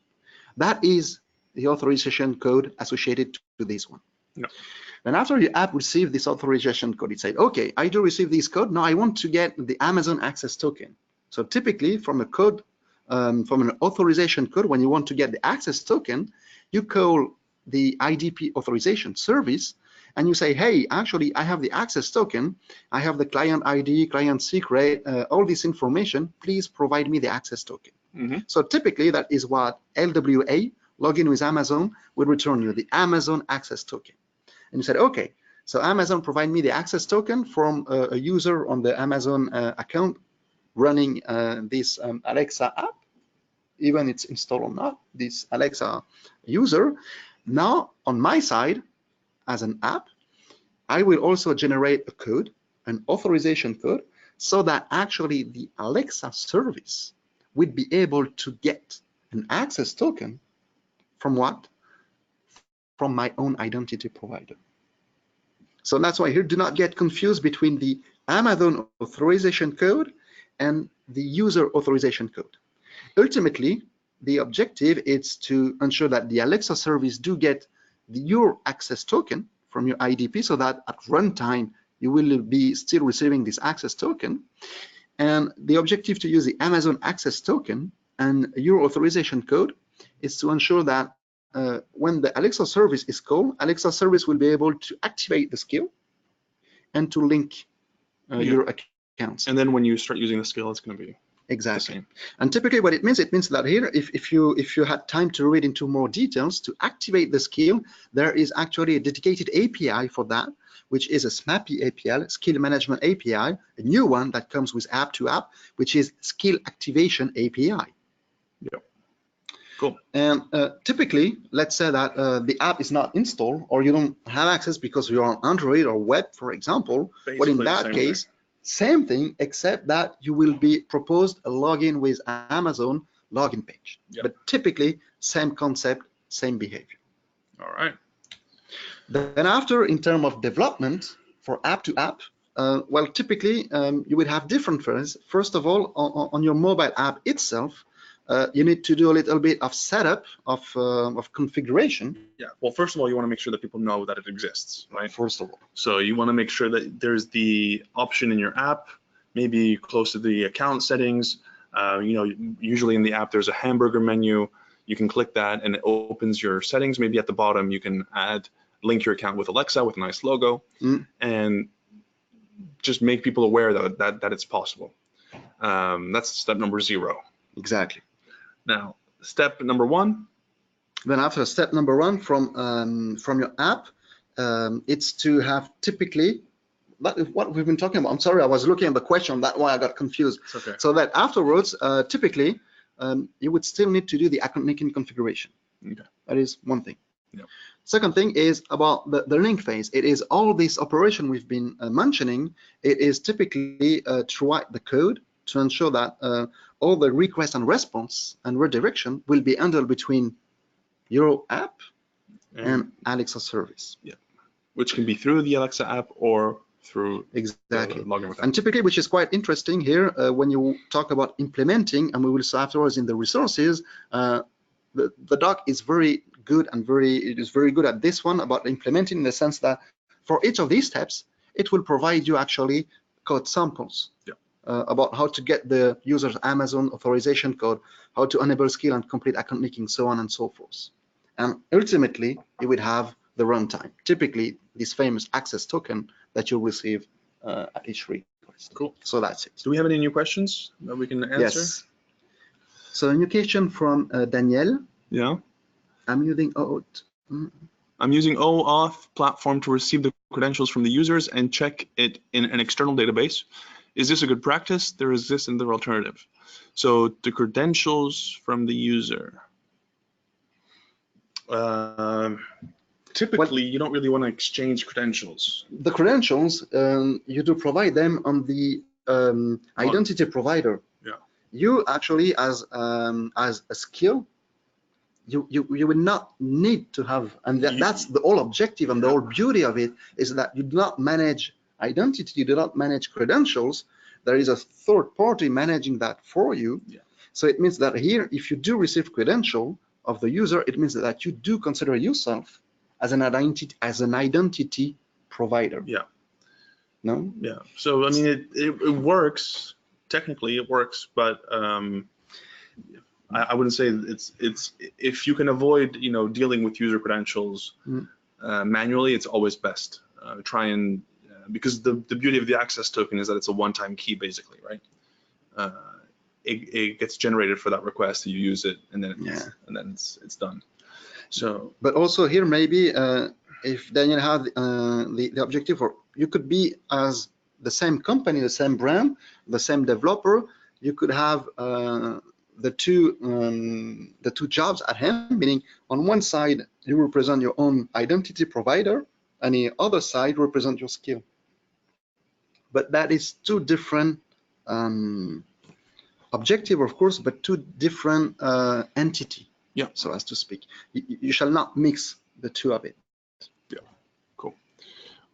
that is the authorization code associated to this one. No. Then after your app receives this authorization code, it said, okay, I do receive this code. Now I want to get the Amazon access token. So typically from a code, from an authorization code, when you want to get the access token, you call the IDP authorization service and you say, hey, actually, I have the access token. I have the client ID, client secret, all this information. Please provide me the access token. Mm-hmm. So typically that is what LWA, login with Amazon, will return you, the Amazon access token. And you said, okay, So Amazon provide me the access token from a user on the Amazon account running this Alexa app, even it's installed or not, this Alexa user. Now on my side, as an app, I will also generate a code, an authorization code, so that actually the Alexa service would be able to get an access token from what? From my own identity provider. So that's why here, do not get confused between the Amazon authorization code and the user authorization code. Ultimately, the objective is to ensure that the Alexa service do get your access token from your IDP, so that at runtime, you will be still receiving this access token. And the objective to use the Amazon access token and your authorization code is to ensure that when the Alexa service is called, Alexa service will be able to activate the skill and to link your accounts. And then when you start using the skill, it's going to be exactly the same. And typically what it means that here, if you had time to read into more details, to activate the skill, there is actually a dedicated API for that, which is a SMAPI API, Skill Management API, a new one that comes with App2App, which is Skill Activation API. Yep. Cool. And typically, let's say that the app is not installed, or you don't have access because you're on Android or web, for example. But in that case, same thing, except that you will be proposed a login with Amazon login page. Yep. But typically, same concept, same behavior. All right. Then after, in terms of development for App2App, well, typically you would have different things. First of all, on your mobile app itself, you need to do a little bit of setup of configuration. Yeah. Well, first of all, you want to make sure that people know that it exists, right? First of all. So you want to make sure that there's the option in your app, maybe close to the account settings. You know, usually in the app there's a hamburger menu. You can click that and it opens your settings. Maybe at the bottom you can link your account with Alexa with a nice logo, and just make people aware that it's possible. That's step number 0. Exactly. Now, step number 1. Then after step number 1 from your app, it's to have typically, that is what we've been talking about. I'm sorry, I was looking at the question, that's why I got confused. It's okay. So that afterwards, typically, you would still need to do the account linking configuration. Okay. That is one thing. Yep. Second thing is about the link phase. It is all this operation we've been mentioning. It is typically to write the code to ensure that all the request and response and redirection will be handled between your app and Alexa service. Yeah, which can be through the Alexa app or through exactly login with app. And typically, which is quite interesting here, when you talk about implementing, and we will see afterwards in the resources, the doc is very good and it is very good at this one about implementing, in the sense that for each of these steps, it will provide you actually code samples. Yeah. About how to get the user's Amazon authorization code, how to enable skill and complete account linking, so on and so forth. And ultimately, you would have the runtime, typically this famous access token that you'll receive at each request. Cool. So that's it. Do we have any new questions that we can answer? Yes. So a new question from Danielle. Yeah. I'm using OAuth. I'm using OAuth platform to receive the credentials from the users and check it in an external database. Is this a good practice? There is this and the alternative. So the credentials from the user. Typically, you don't really want to exchange credentials. The credentials, you do provide them on the identity provider. Yeah. You actually, as a skill, you will not need to have, and that's the whole objective and the whole beauty of it, is that you do not manage identity, you do not manage credentials. There is a third party managing that for you. Yeah. So it means that here, if you do receive credential of the user, it means that you do consider yourself as an identity provider. Yeah. No? Yeah. So I mean, it works. Technically, it works, but I wouldn't say it's if you can avoid dealing with user credentials manually, it's always best. Try and because the beauty of the access token is that it's a one-time key, basically, right? It gets generated for that request, you use it, and then it's done. So, but also here maybe if Daniel had the objective, or you could be as the same company, the same brand, the same developer, you could have the two jobs at hand, meaning on one side you represent your own identity provider, and the other side represent your skill. But that is two different objective, of course, but two different entity. Yeah. So as to speak, you shall not mix the two of it. Yeah. Cool.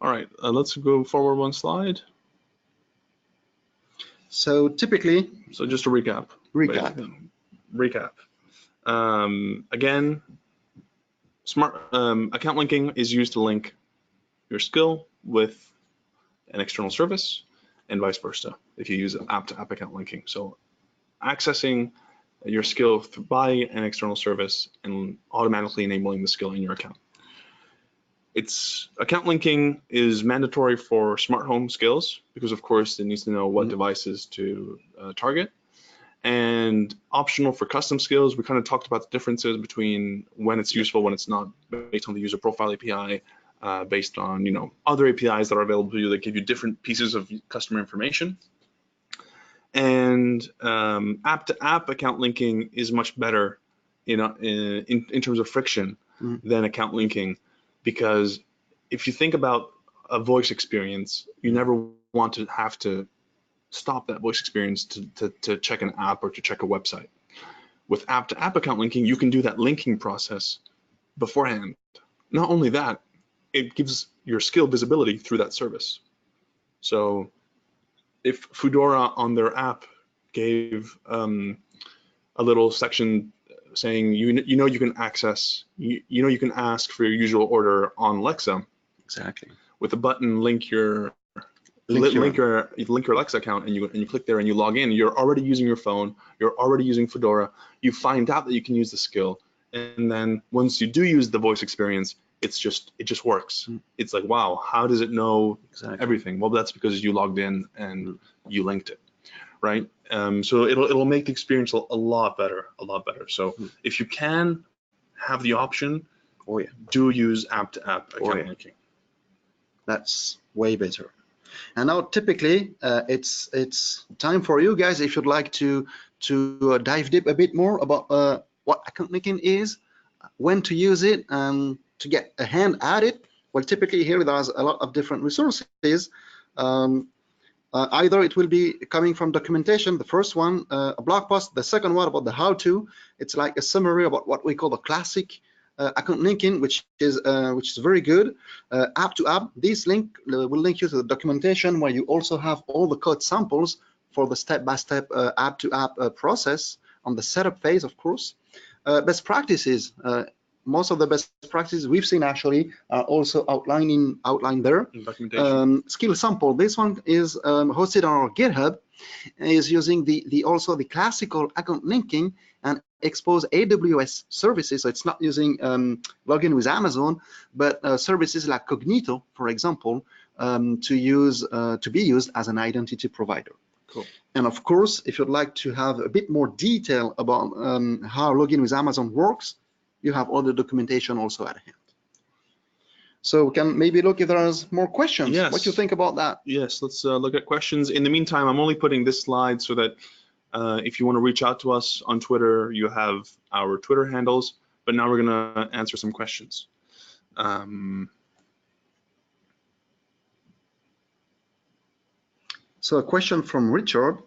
All right. Let's go forward one slide. So typically. So just to recap. Recap. Again, smart account linking is used to link your skill with an external service, and vice versa if you use app-to-app account linking. So accessing your skill by an external service and automatically enabling the skill in your account. Account linking is mandatory for smart home skills because, of course, it needs to know what devices to target, and optional for custom skills. We kind of talked about the differences between when it's useful, when it's not, based on the user profile API, based on other APIs that are available to you that give you different pieces of customer information. And app-to-app account linking is much better, in terms of friction than account linking, because if you think about a voice experience, you never want to have to stop that voice experience to check an app or to check a website. With app-to-app account linking, you can do that linking process beforehand. Not only that, it gives your skill visibility through that service. So if Foodora on their app gave a little section saying you can access, you can ask for your usual order on Alexa. Exactly. With a button, link your Alexa account, and you click there and you log in. You're already using your phone. You're already using Foodora. You find out that you can use the skill, and then once you do use the voice experience, it just works. It's like, wow, how does it know everything? Well, that's because you logged in and you linked it, right? So it'll make the experience a lot better. So if you can have the option, do use app-to-app account linking. That's way better. And now typically it's time for you guys, if you'd like to dive deep a bit more about what account linking is, when to use it, and to get a hand at it. Well, typically here there's a lot of different resources. Either it will be coming from documentation, the first one, a blog post, the second one about the how-to. It's like a summary about what we call the classic account linking, which is very good. App to app, this link will link you to the documentation, where you also have all the code samples for the step-by-step app to app process on the setup phase, of course. Best practices. Most of the best practices we've seen actually are also outlined there. Skill sample. This one is hosted on our GitHub. Is using also the classical account linking and expose AWS services. So it's not using login with Amazon, but services like Cognito, for example, to be used as an identity provider. Cool. And of course, if you'd like to have a bit more detail about how login with Amazon works, you have all the documentation also at hand. So we can maybe look if there's more questions. Yes. What do you think about that? Yes, let's look at questions. In the meantime, I'm only putting this slide so that if you want to reach out to us on Twitter, you have our Twitter handles. But now we're going to answer some questions. So a question from Richard.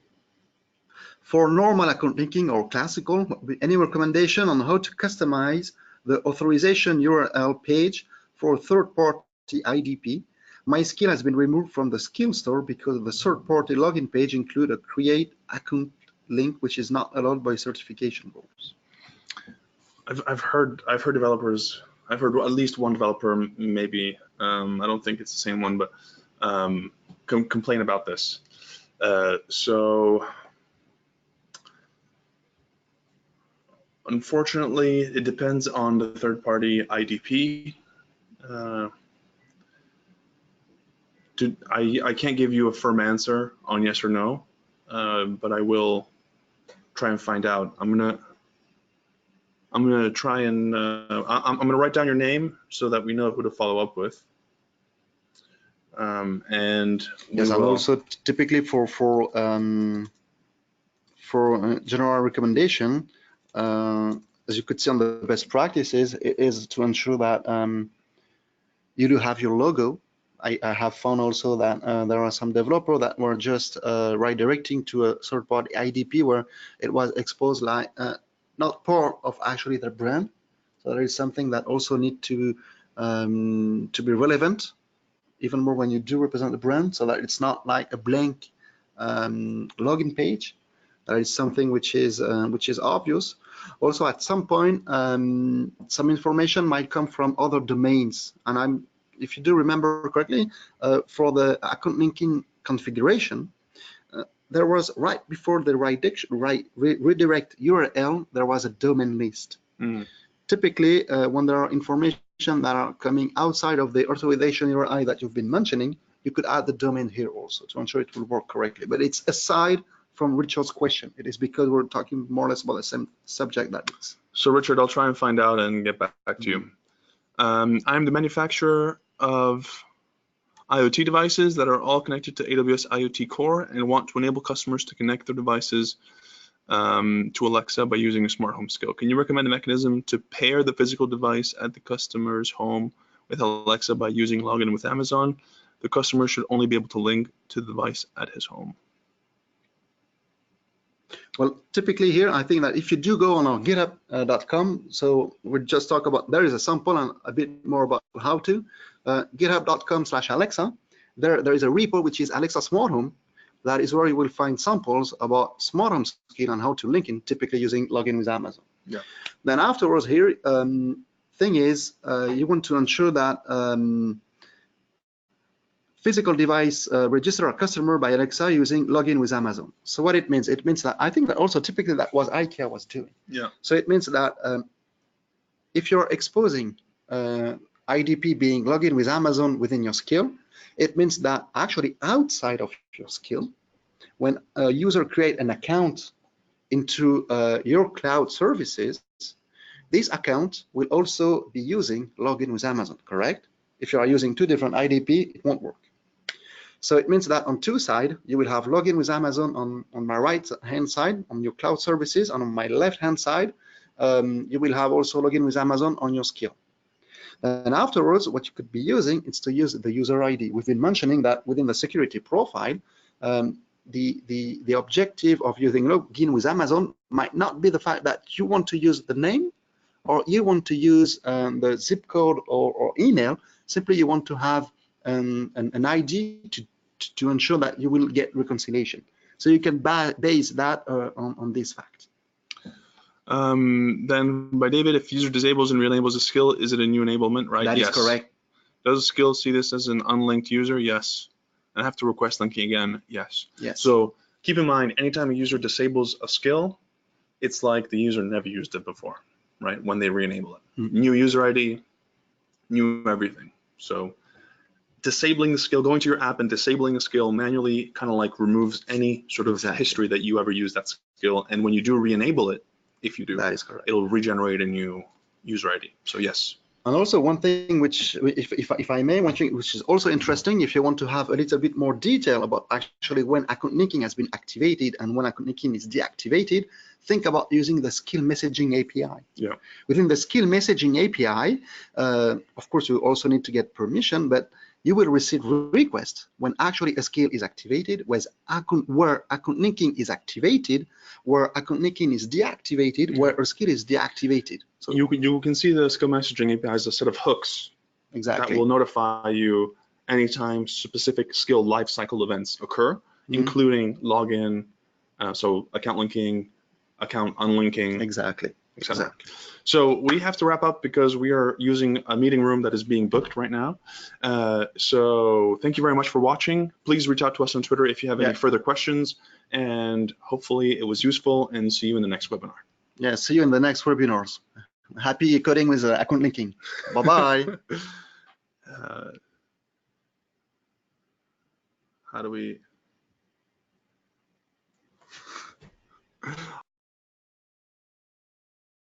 For normal account linking or classical, any recommendation on how to customize the authorization URL page for third-party IDP? My skill has been removed from the skill store because the third-party login page includes a create account link, which is not allowed by certification rules. I've heard developers. I've heard at least one developer, maybe. I don't think it's the same one, but complain about this. So unfortunately, it depends on the third-party IDP. I can't give you a firm answer on yes or no, but I will try and find out. I'm gonna I'm going to try and I'm going to write down your name so that we know who to follow up with. And yes, and also typically for general recommendation, as you could see on the best practices, it is to ensure that you do have your logo. I have found also that there are some developers that were just redirecting to a third-party IDP where it was exposed like not part of actually their brand. So there is something that also need to be relevant, even more when you do represent the brand, so that it's not like a blank login page. That is something which is obvious. Also, at some point, some information might come from other domains, and if you do remember correctly, for the account linking configuration, there was right before the redirect URL, there was a domain list. Typically, when there are information that are coming outside of the authorization URI that you've been mentioning, you could add the domain here also to ensure it will work correctly. But it's aside from Richard's question. It is because we're talking more or less about the same subject that is. So Richard, I'll try and find out and get back to you. I'm the manufacturer of IoT devices that are all connected to AWS IoT Core and want to enable customers to connect their devices to Alexa by using a smart home skill. Can you recommend a mechanism to pair the physical device at the customer's home with Alexa by using login with Amazon? The customer should only be able to link to the device at his home. Well, typically here, I think that if you do go on our github.com, so we'll just talk about, there is a sample and a bit more about how to, github.com/Alexa, there is a repo which is Alexa Smart Home. That is where you will find samples about smart home skill and how to link in, typically using login with Amazon. Yeah. Then afterwards here, thing is, you want to ensure that physical device register a customer by Alexa using login with Amazon. So what it means that I think that also typically that was IKEA was doing. Yeah. So it means that if you're exposing IDP being login with Amazon within your skill, it means that actually outside of your skill, when a user create an account into your cloud services, this account will also be using login with Amazon, correct? If you are using two different IDP, it won't work. So it means that on two sides, you will have login with Amazon on my right-hand side, on your cloud services, and on my left-hand side, you will have also login with Amazon on your skill. And afterwards, what you could be using is to use the user ID. We've been mentioning that within the security profile, the objective of using login with Amazon might not be the fact that you want to use the name or you want to use the zip code or email. Simply, you want to have an ID to ensure that you will get reconciliation. So you can base that on this fact. Then by David, if user disables and re-enables a skill, is it a new enablement, right? That is correct. Does a skill see this as an unlinked user? Yes. And I have to request linking again? Yes. Yes. So keep in mind, anytime a user disables a skill, it's like the user never used it before, right? When they re-enable it. New user ID, new everything. So disabling the skill, going to your app and disabling a skill manually kind of like removes any sort of history that you ever used that skill. And when you do re-enable it, if you do, that is correct, it'll regenerate a new user ID. So yes. And also one thing which, if I may, one thing which is also interesting, if you want to have a little bit more detail about actually when account linking has been activated and when account linking is deactivated, think about using the skill messaging API. Yeah. Within the skill messaging API, of course, you also need to get permission, but you will receive requests when actually a skill is activated, where account linking is activated, where account linking is deactivated, where a skill is deactivated. So you can see the skill messaging API as a set of hooks that will notify you anytime specific skill lifecycle events occur, including login, so account linking, account unlinking. Exactly. So we have to wrap up because we are using a meeting room that is being booked right now. So thank you very much for watching. Please reach out to us on Twitter if you have any further questions, and hopefully it was useful, and see you in the next webinar. Yeah, see you in the next webinars. Happy coding with account linking. Bye-bye. How do we...